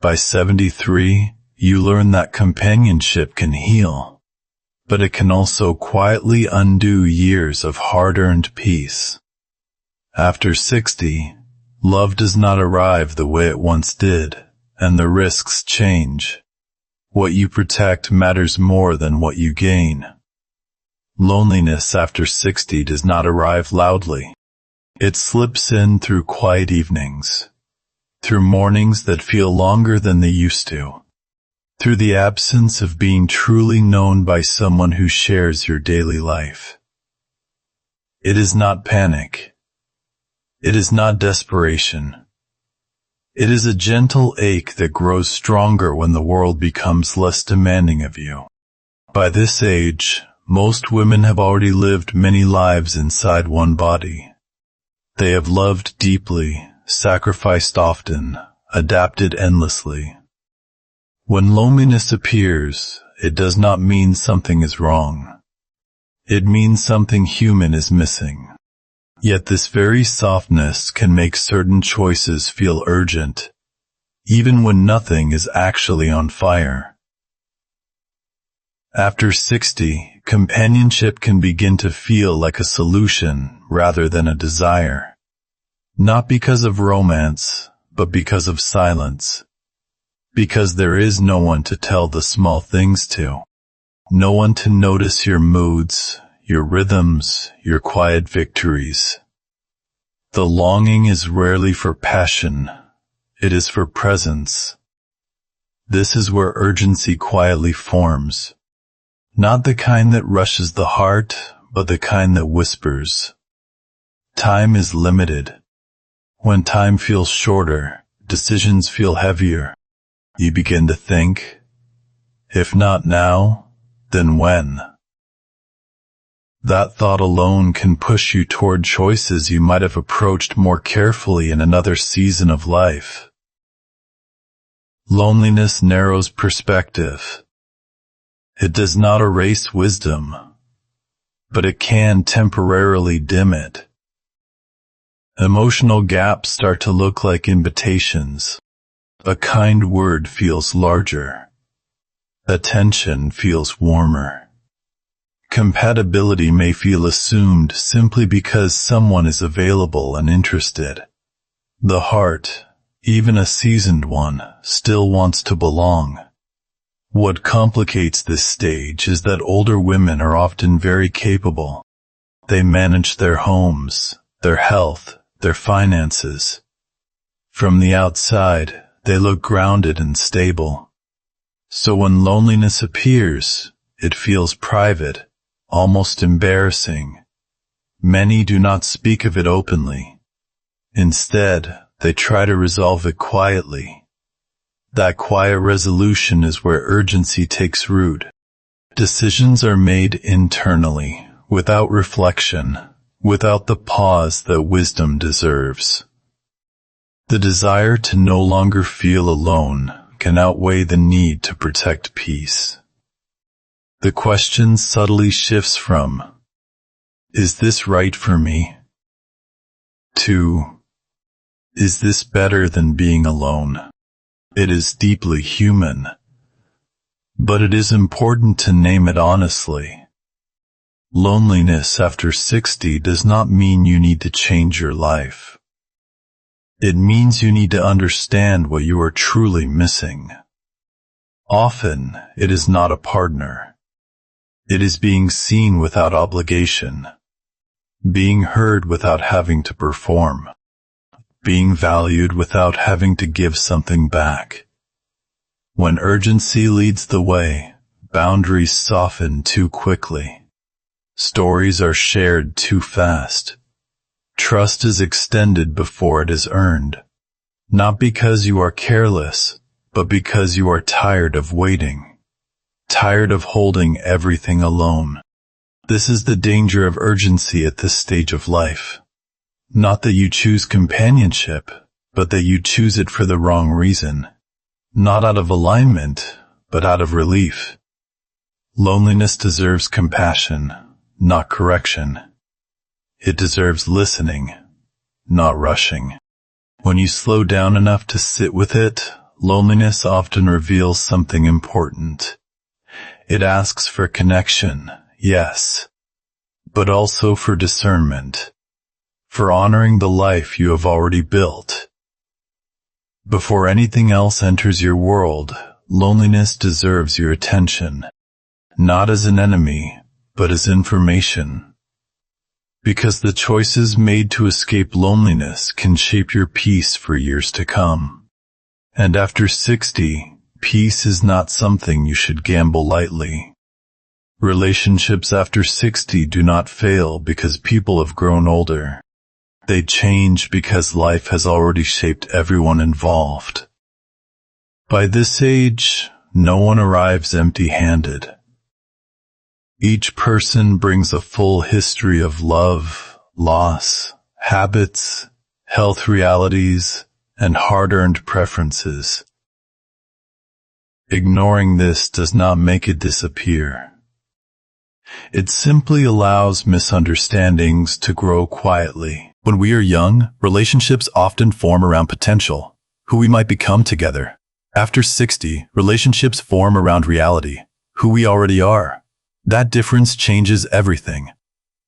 By 73, you learn that companionship can heal, but it can also quietly undo years of hard-earned peace. After 60, love does not arrive the way it once did, and the risks change. What you protect matters more than what you gain. Loneliness after 60 does not arrive loudly. It slips in through quiet evenings, through mornings that feel longer than they used to, through the absence of being truly known by someone who shares your daily life. It is not panic. It is not desperation. It is a gentle ache that grows stronger when the world becomes less demanding of you. By this age, most women have already lived many lives inside one body. They have loved deeply, sacrificed often, adapted endlessly. When loneliness appears, it does not mean something is wrong. It means something human is missing. Yet this very softness can make certain choices feel urgent, even when nothing is actually on fire. After 60, companionship can begin to feel like a solution rather than a desire. Not because of romance, but because of silence. Because there is no one to tell the small things to. No one to notice your moods, your rhythms, your quiet victories. The longing is rarely for passion. It is for presence. This is where urgency quietly forms. Not the kind that rushes the heart, but the kind that whispers. Time is limited. When time feels shorter, decisions feel heavier. You begin to think, if not now, then when? That thought alone can push you toward choices you might have approached more carefully in another season of life. Loneliness narrows perspective. It does not erase wisdom, but it can temporarily dim it. Emotional gaps start to look like invitations. A kind word feels larger. Attention feels warmer. Compatibility may feel assumed simply because someone is available and interested. The heart, even a seasoned one, still wants to belong. What complicates this stage is that older women are often very capable. They manage their homes, their health, their finances. From the outside, they look grounded and stable. So when loneliness appears, it feels private, almost embarrassing. Many do not speak of it openly. Instead, they try to resolve it quietly. That quiet resolution is where urgency takes root. Decisions are made internally, without reflection, without the pause that wisdom deserves. The desire to no longer feel alone can outweigh the need to protect peace. The question subtly shifts from, is this right for me? To, is this better than being alone? It is deeply human, but it is important to name it honestly. Loneliness after 60 does not mean you need to change your life. It means you need to understand what you are truly missing. Often, it is not a partner. It is being seen without obligation, being heard without having to perform, being valued without having to give something back. When urgency leads the way, boundaries soften too quickly. Stories are shared too fast. Trust is extended before it is earned, not because you are careless, but because you are tired of waiting, tired of holding everything alone. This is the danger of urgency at this stage of life. Not that you choose companionship, but that you choose it for the wrong reason. Not out of alignment, but out of relief. Loneliness deserves compassion, not correction. It deserves listening, not rushing. When you slow down enough to sit with it, Loneliness often reveals something important. It asks for connection, yes, but also for discernment, for honoring the life you have already built. Before anything else enters your world, loneliness deserves your attention, not as an enemy, but as information. Because the choices made to escape loneliness can shape your peace for years to come. And after 60, peace is not something you should gamble lightly. Relationships after 60 do not fail because people have grown older. They change because life has already shaped everyone involved. By this age, no one arrives empty-handed. Each person brings a full history of love, loss, habits, health realities, and hard-earned preferences. Ignoring this does not make it disappear. It simply allows misunderstandings to grow quietly. When we are young, relationships often form around potential, who we might become together. After 60, relationships form around reality, who we already are. That difference changes everything.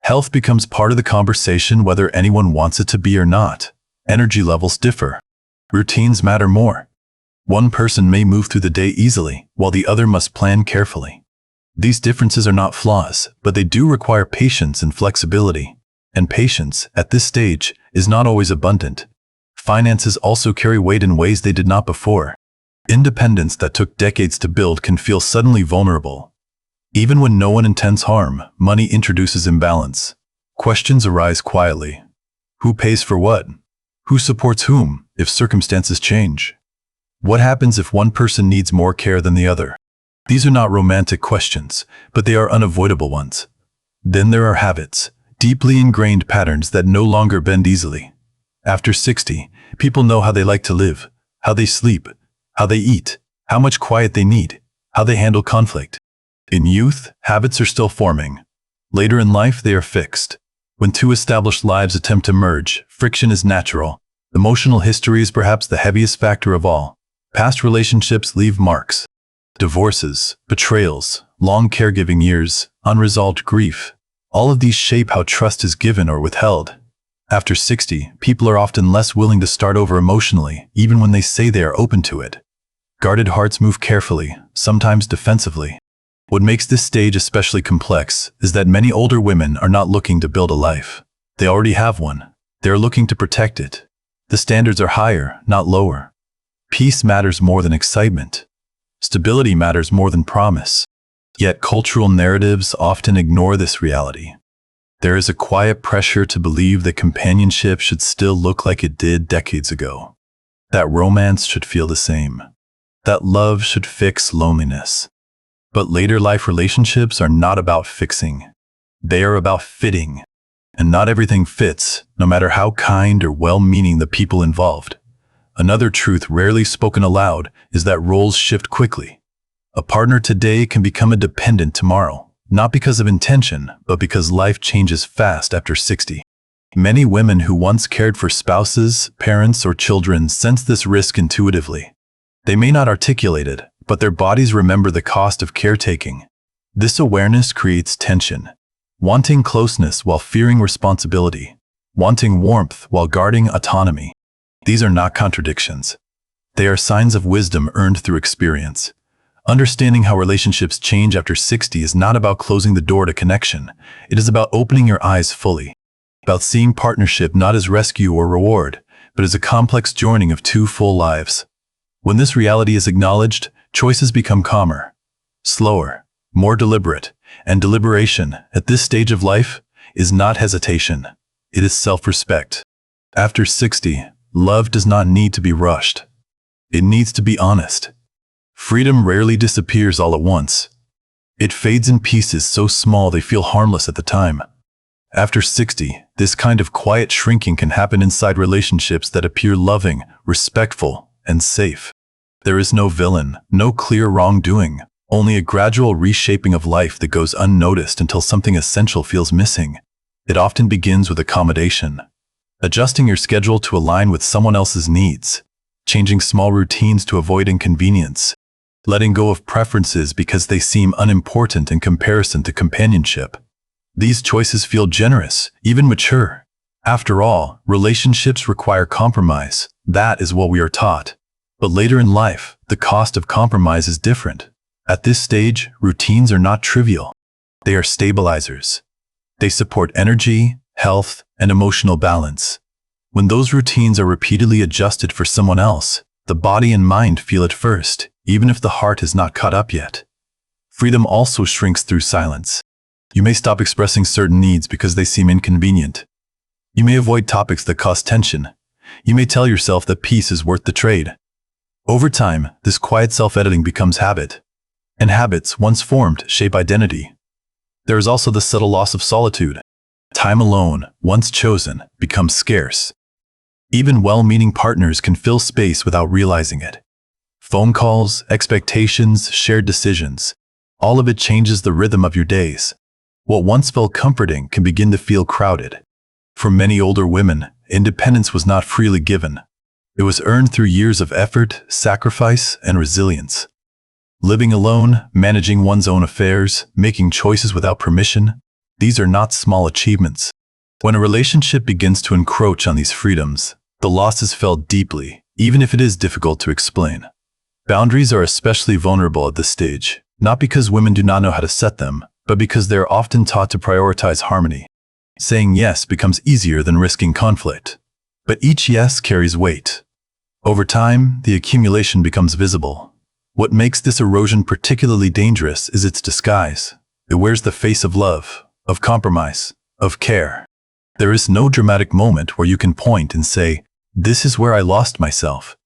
Health becomes part of the conversation whether anyone wants it to be or not. Energy levels differ. Routines matter more. One person may move through the day easily, while the other must plan carefully. These differences are not flaws, but they do require patience and flexibility. And patience, at this stage, is not always abundant. Finances also carry weight in ways they did not before. Independence that took decades to build can feel suddenly vulnerable. Even when no one intends harm, money introduces imbalance. Questions arise quietly. Who pays for what? Who supports whom, if circumstances change? What happens if one person needs more care than the other? These are not romantic questions, but they are unavoidable ones. Then there are habits, deeply ingrained patterns that no longer bend easily. After 60, people know how they like to live, how they sleep, how they eat, how much quiet they need, how they handle conflict. In youth, habits are still forming. Later in life, they are fixed. When two established lives attempt to merge, friction is natural. Emotional history is perhaps the heaviest factor of all. Past relationships leave marks. Divorces, betrayals, long caregiving years, unresolved grief. All of these shape how trust is given or withheld. After 60, people are often less willing to start over emotionally, even when they say they are open to it. Guarded hearts move carefully, sometimes defensively. What makes this stage especially complex is that many older women are not looking to build a life. They already have one. They are looking to protect it. The standards are higher, not lower. Peace matters more than excitement. Stability matters more than promise. Yet cultural narratives often ignore this reality. There is a quiet pressure to believe that companionship should still look like it did decades ago. That romance should feel the same. That love should fix loneliness. But later life relationships are not about fixing. They are about fitting. And not everything fits, no matter how kind or well-meaning the people involved. Another truth rarely spoken aloud is that roles shift quickly. A partner today can become a dependent tomorrow, not because of intention, but because life changes fast after 60. Many women who once cared for spouses, parents, or children sense this risk intuitively. They may not articulate it, but their bodies remember the cost of caretaking. This awareness creates tension. Wanting closeness while fearing responsibility. Wanting warmth while guarding autonomy. These are not contradictions. They are signs of wisdom earned through experience. Understanding how relationships change after 60 is not about closing the door to connection. It is about opening your eyes fully. About seeing partnership not as rescue or reward, but as a complex joining of two full lives. When this reality is acknowledged, choices become calmer, slower, more deliberate, and deliberation, at this stage of life, is not hesitation. It is self-respect. After 60, love does not need to be rushed. It needs to be honest. Freedom rarely disappears all at once. It fades in pieces so small they feel harmless at the time. After 60, this kind of quiet shrinking can happen inside relationships that appear loving, respectful, and safe. There is no villain, no clear wrongdoing, only a gradual reshaping of life that goes unnoticed until something essential feels missing. It often begins with accommodation. Adjusting your schedule to align with someone else's needs. changing small routines to avoid inconvenience, letting go of preferences because they seem unimportant in comparison to companionship. These choices feel generous, even mature. After all, relationships require compromise. That is what we are taught. But later in life, the cost of compromise is different. At this stage, routines are not trivial. They are stabilizers. They support energy, health, and emotional balance. When those routines are repeatedly adjusted for someone else, the body and mind feel it first, even if the heart is not caught up yet. Freedom also shrinks through silence. You may stop expressing certain needs because they seem inconvenient. You may avoid topics that cause tension. You may tell yourself that peace is worth the trade. Over time, this quiet self-editing becomes habit. And habits, once formed, shape identity. There is also the subtle loss of solitude. Time alone, once chosen, becomes scarce. Even well-meaning partners can fill space without realizing it. Phone calls, expectations, shared decisions, all of it changes the rhythm of your days. What once felt comforting can begin to feel crowded. For many older women, independence was not freely given. It was earned through years of effort, sacrifice, and resilience. Living alone, managing one's own affairs, making choices without permission, these are not small achievements. When a relationship begins to encroach on these freedoms, the loss is felt deeply, even if it is difficult to explain. Boundaries are especially vulnerable at this stage, not because women do not know how to set them, but because they are often taught to prioritize harmony. Saying yes becomes easier than risking conflict. But each yes carries weight. Over time, the accumulation becomes visible. What makes this erosion particularly dangerous is its disguise. It wears the face of love, of compromise, of care. There is no dramatic moment where you can point and say, "This is where I lost myself."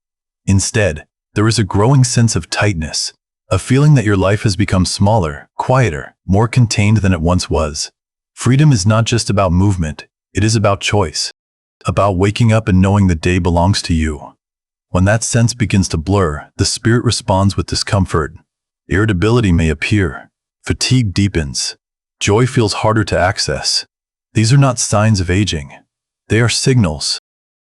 Instead, there is a growing sense of tightness, a feeling that your life has become smaller, quieter, more contained than it once was. Freedom is not just about movement, it is about choice, about waking up and knowing the day belongs to you. When that sense begins to blur, the spirit responds with discomfort. Irritability may appear. Fatigue deepens. Joy feels harder to access. These are not signs of aging. They are signals.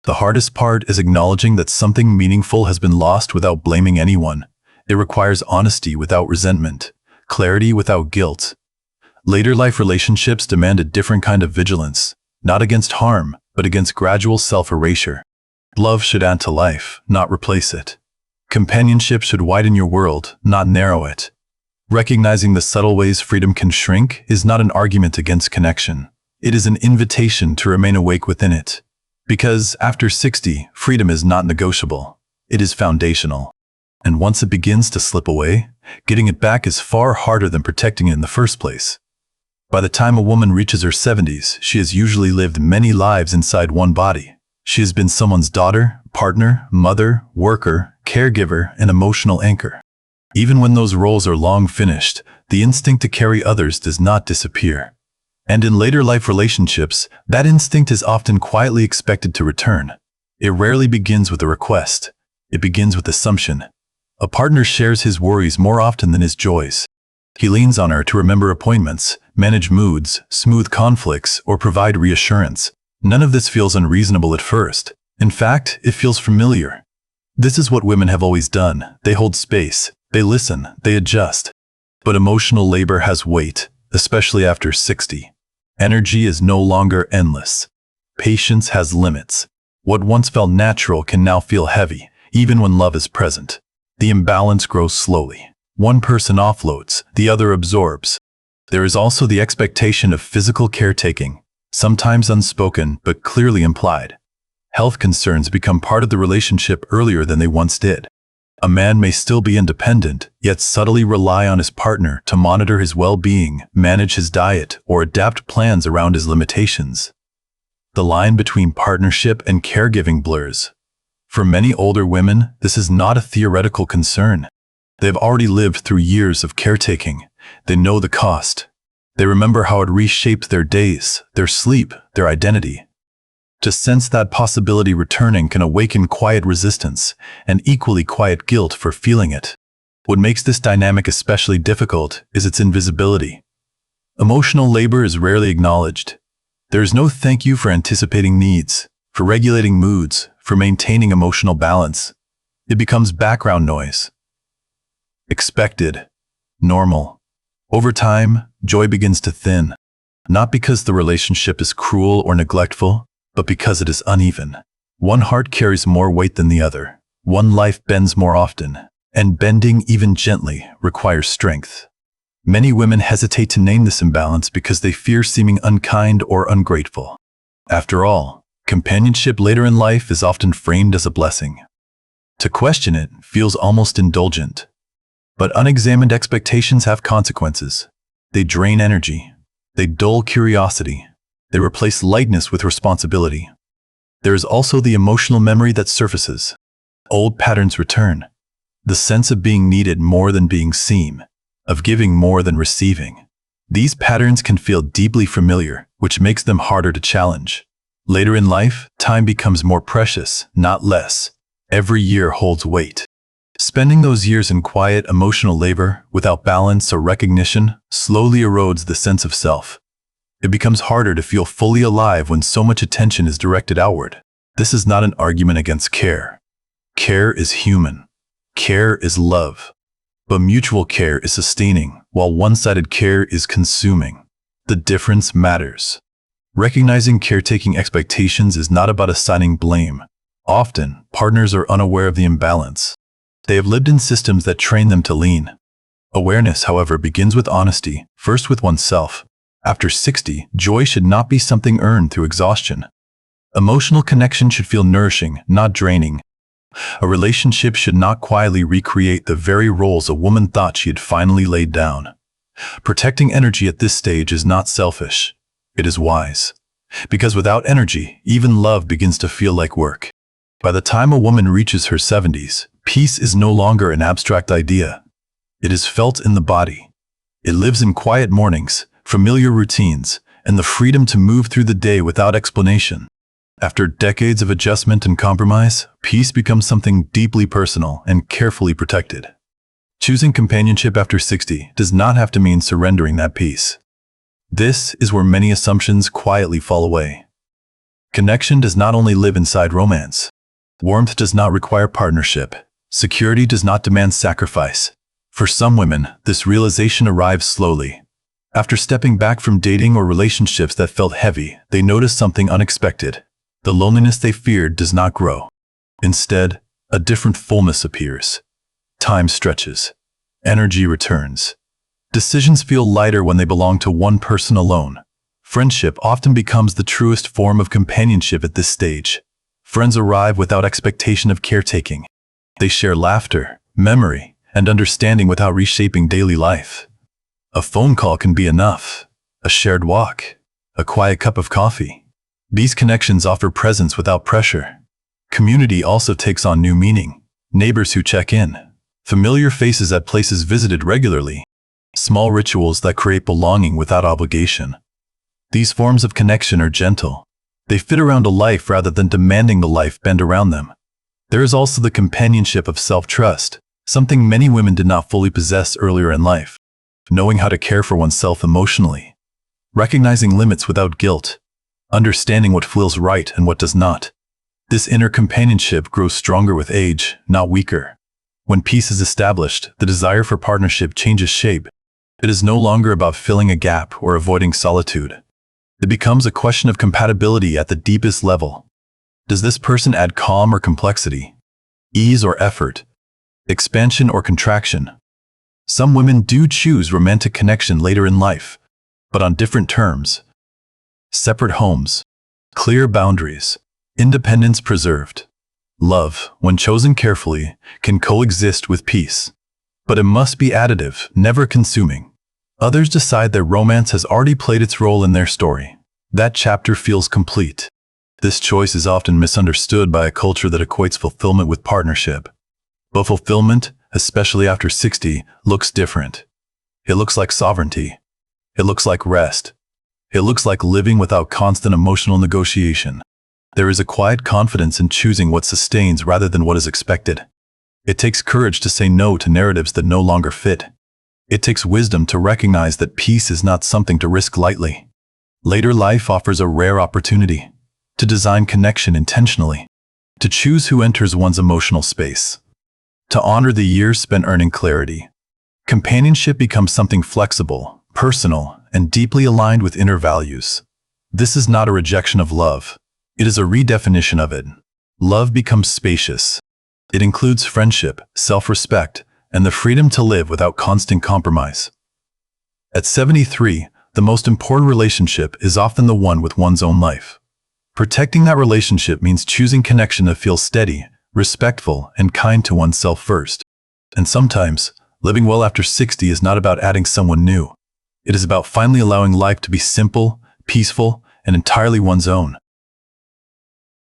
The hardest part is acknowledging that something meaningful has been lost without blaming anyone. It requires honesty without resentment, clarity without guilt. Later life relationships demand a different kind of vigilance, not against harm, but against gradual self-erasure. Love should add to life, not replace it. Companionship should widen your world, not narrow it. Recognizing the subtle ways freedom can shrink is not an argument against connection. It is an invitation to remain awake within it. Because after 60, freedom is not negotiable. It is foundational. And once it begins to slip away, getting it back is far harder than protecting it in the first place. By the time a woman reaches her 70s, she has usually lived many lives inside one body. She has been someone's daughter, partner, mother, worker, caregiver, and emotional anchor. Even when those roles are long finished, the instinct to carry others does not disappear. And in later life relationships, that instinct is often quietly expected to return. It rarely begins with a request. It begins with assumption. A partner shares his worries more often than his joys. He leans on her to remember appointments, manage moods, smooth conflicts, or provide reassurance. None of this feels unreasonable at first. In fact, it feels familiar. This is what women have always done. They hold space, they listen, they adjust. But emotional labor has weight, especially after 60. Energy is no longer endless. Patience has limits. What once felt natural can now feel heavy, even when love is present. The imbalance grows slowly. One person offloads, the other absorbs. There is also the expectation of physical caretaking, sometimes unspoken but clearly implied. Health concerns become part of the relationship earlier than they once did. A man may still be independent, yet subtly rely on his partner to monitor his well-being, manage his diet, or adapt plans around his limitations. The line between partnership and caregiving blurs. For many older women, this is not a theoretical concern. They have already lived through years of caretaking. They know the cost. They remember how it reshaped their days, their sleep, their identity. To sense that possibility returning can awaken quiet resistance and equally quiet guilt for feeling it. What makes this dynamic especially difficult is its invisibility. Emotional labor is rarely acknowledged. There is no thank you for anticipating needs, for regulating moods, for maintaining emotional balance. It becomes background noise. Expected. Normal. Over time, joy begins to thin. Not because the relationship is cruel or neglectful, but because it is uneven. One heart carries more weight than the other. One life bends more often, and bending even gently requires strength. Many women hesitate to name this imbalance because they fear seeming unkind or ungrateful. After all, companionship later in life is often framed as a blessing. To question it feels almost indulgent. But unexamined expectations have consequences. They drain energy. They dull curiosity. They replace lightness with responsibility. There is also the emotional memory that surfaces. Old patterns return. The sense of being needed more than being seen, of giving more than receiving. These patterns can feel deeply familiar, which makes them harder to challenge. Later in life, time becomes more precious, not less. Every year holds weight. Spending those years in quiet, emotional labor, without balance or recognition, slowly erodes the sense of self. It becomes harder to feel fully alive when so much attention is directed outward. This is not an argument against care. Care is human. Care is love. But mutual care is sustaining, while one-sided care is consuming. The difference matters. Recognizing caretaking expectations is not about assigning blame. Often, partners are unaware of the imbalance. They have lived in systems that train them to lean. Awareness, however, begins with honesty, first with oneself. After 60, joy should not be something earned through exhaustion. Emotional connection should feel nourishing, not draining. A relationship should not quietly recreate the very roles a woman thought she had finally laid down. Protecting energy at this stage is not selfish. It is wise. Because without energy, even love begins to feel like work. By the time a woman reaches her 70s, peace is no longer an abstract idea. It is felt in the body. It lives in quiet mornings, familiar routines, and the freedom to move through the day without explanation. After decades of adjustment and compromise, peace becomes something deeply personal and carefully protected. Choosing companionship after 60 does not have to mean surrendering that peace. This is where many assumptions quietly fall away. Connection does not only live inside romance. Warmth does not require partnership. Security does not demand sacrifice. For some women, this realization arrives slowly. After stepping back from dating or relationships that felt heavy, they notice something unexpected. The loneliness they feared does not grow. Instead, a different fullness appears. Time stretches. Energy returns. Decisions feel lighter when they belong to one person alone. Friendship often becomes the truest form of companionship at this stage. Friends arrive without expectation of caretaking. They share laughter, memory, and understanding without reshaping daily life. A phone call can be enough. A shared walk. A quiet cup of coffee. These connections offer presence without pressure. Community also takes on new meaning. Neighbors who check in. Familiar faces at places visited regularly. Small rituals that create belonging without obligation. These forms of connection are gentle. They fit around a life rather than demanding the life bend around them. There is also the companionship of self-trust, something many women did not fully possess earlier in life. Knowing how to care for oneself emotionally. Recognizing limits without guilt. Understanding what feels right and what does not. This inner companionship grows stronger with age, not weaker. When peace is established, the desire for partnership changes shape. It is no longer about filling a gap or avoiding solitude. It becomes a question of compatibility at the deepest level. Does this person add calm or complexity? Ease or effort? Expansion or contraction? Some women do choose romantic connection later in life, but on different terms. Separate homes. Clear boundaries. Independence preserved. Love, when chosen carefully, can coexist with peace. But it must be additive, never consuming. Others decide that romance has already played its role in their story. That chapter feels complete. This choice is often misunderstood by a culture that equates fulfillment with partnership. But fulfillment, especially after 60, looks different. It looks like sovereignty. It looks like rest. It looks like living without constant emotional negotiation. There is a quiet confidence in choosing what sustains rather than what is expected. It takes courage to say no to narratives that no longer fit. It takes wisdom to recognize that peace is not something to risk lightly. Later life offers a rare opportunity to design connection intentionally, to choose who enters one's emotional space, to honor the years spent earning clarity. Companionship becomes something flexible, personal, and deeply aligned with inner values. This is not a rejection of love. It is a redefinition of it. Love becomes spacious. It includes friendship, self-respect, and the freedom to live without constant compromise. At 73, the most important relationship is often the one with one's own life. Protecting that relationship means choosing connection that feels steady, respectful, and kind to oneself first. And sometimes, living well after 60 is not about adding someone new. It is about finally allowing life to be simple, peaceful, and entirely one's own.